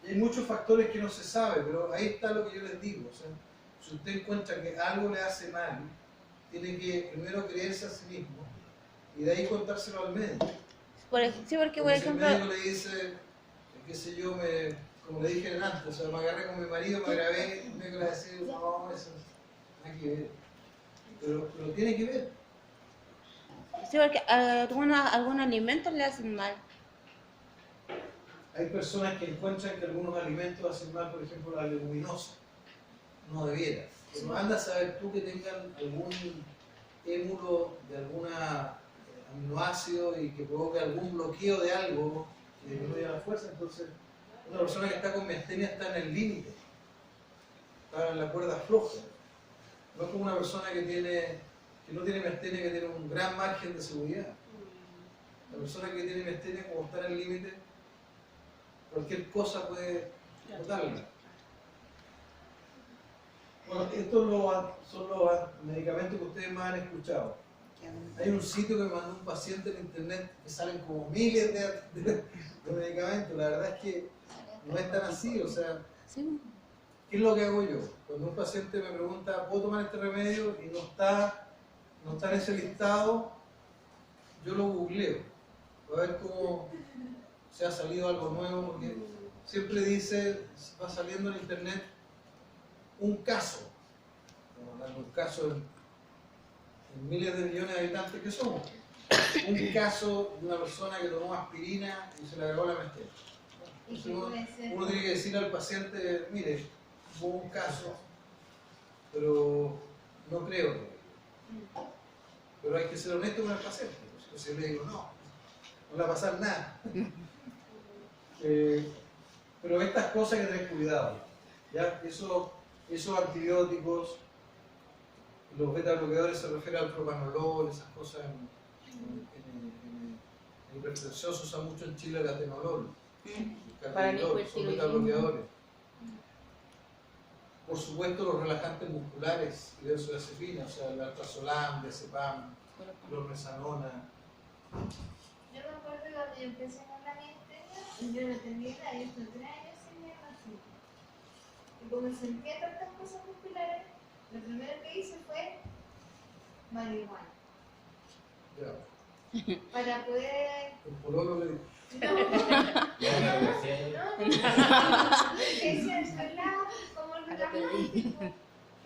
Hay muchos factores que no se sabe, pero ahí está lo que yo les digo. O sea, si usted encuentra que algo le hace mal, tiene que primero creerse a sí mismo y de ahí contárselo al médico. Sí, porque por ejemplo... Si el médico le dice, qué sé yo, como le dije antes, o sea, me agarré con mi marido, me grabé, el médico le va a decir, no, eso no hay que ver. Pero tiene que ver. Sí, porque algunos alimentos le hacen mal. Hay personas que encuentran que algunos alimentos hacen mal, por ejemplo, la leguminosa. No debiera. Pero anda a saber tú que tengan algún émulo de alguna aminoácido y que provoque algún bloqueo de algo que disminuya la fuerza. Entonces, una persona que está con miastenia está en el límite, está en la cuerda floja. No es como una persona que no tiene miastenia, que tiene un gran margen de seguridad. La persona que tiene miastenia, como está en el límite, cualquier cosa puede botarla. Bueno, estos son los medicamentos que ustedes más han escuchado. Hay un sitio que me mandó un paciente en internet que salen como miles de medicamentos. La verdad es que no es tan así. O sea, ¿qué es lo que hago yo? Cuando un paciente me pregunta, ¿puedo tomar este remedio? Y no está en ese listado, yo lo googleo. A ver cómo se ha salido algo nuevo, porque siempre dice, va saliendo en internet un caso, un caso en miles de millones de habitantes que somos, un caso de una persona que tomó aspirina y se le agregó la miastenia. Entonces uno tiene que decirle al paciente, mire, hubo un caso, pero no creo que. Pero hay que ser honesto con el paciente. Entonces yo le digo, no le va a pasar nada. Pero estas cosas hay que tener cuidado. ¿Ya? Esos antibióticos, los beta bloqueadores se refieren al propanolol, esas cosas en hipertensión se usa mucho en Chile el atenolol. Para el son beta bloqueadores. Por supuesto los relajantes musculares y benzodiazepina, o sea el alprazolam, diazepam. clormesanona. Yo me acuerdo cuando yo empecé con la miastenia, yo no tenía idea, yo estuve 3 años sin diagnóstico. Y como sentía tantas cosas musculares, lo primero que hice fue marihuana. Ya. Para poder... El pololo le dijo. No, como el diagnóstico,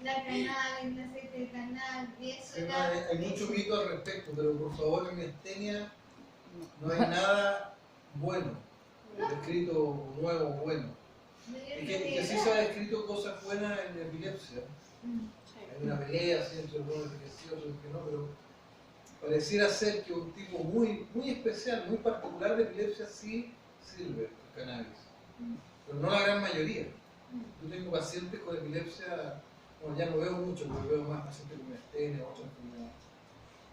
la cannabis, el aceite de cannabis, y eso era... Hay mucho mito al respecto, pero por favor en miastenia no hay nada bueno, descrito nuevo, bueno. Y que sí se ha descrito cosas buenas en epilepsia. Hay una pelea así entre algunos epilepsiosos y que no, pero pareciera ser que un tipo muy especial, muy particular de epilepsia sí sirve el cannabis, pero no la gran mayoría. Yo tengo pacientes con epilepsia, bueno, ya no veo mucho porque veo más pacientes con miastenia, otras enfermedades,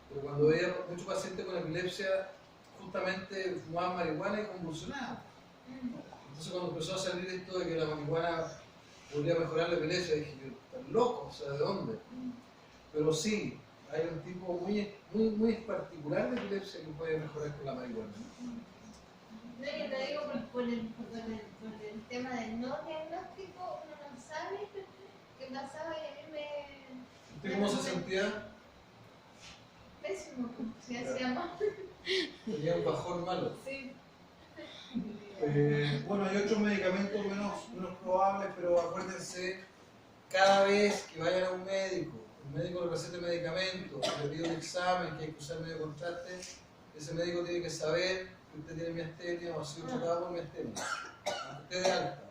pero cuando veía muchos pacientes con epilepsia justamente fumaban marihuana y convulsionaban. Entonces cuando empezó a salir esto de que la marihuana podría mejorar la epilepsia, dije, ¿están locos? O sea, ¿de dónde? Pero sí, hay un tipo muy particular de epilepsia que puede mejorar con la marihuana. No, yo te digo por el tema del no diagnóstico, uno no sabe qué pasaba y a mí me... ¿Usted cómo se sentía? Pésimo, se hacía mal. Tenía un bajón malo. Sí. Bueno, hay otros medicamentos menos probables, pero acuérdense, cada vez que vayan a un médico, el médico le receta medicamento, le pide un examen que hay que usar medio contraste, ese médico tiene que saber que usted tiene miastenia o ha sido tratado por miastenia. Usted de alta.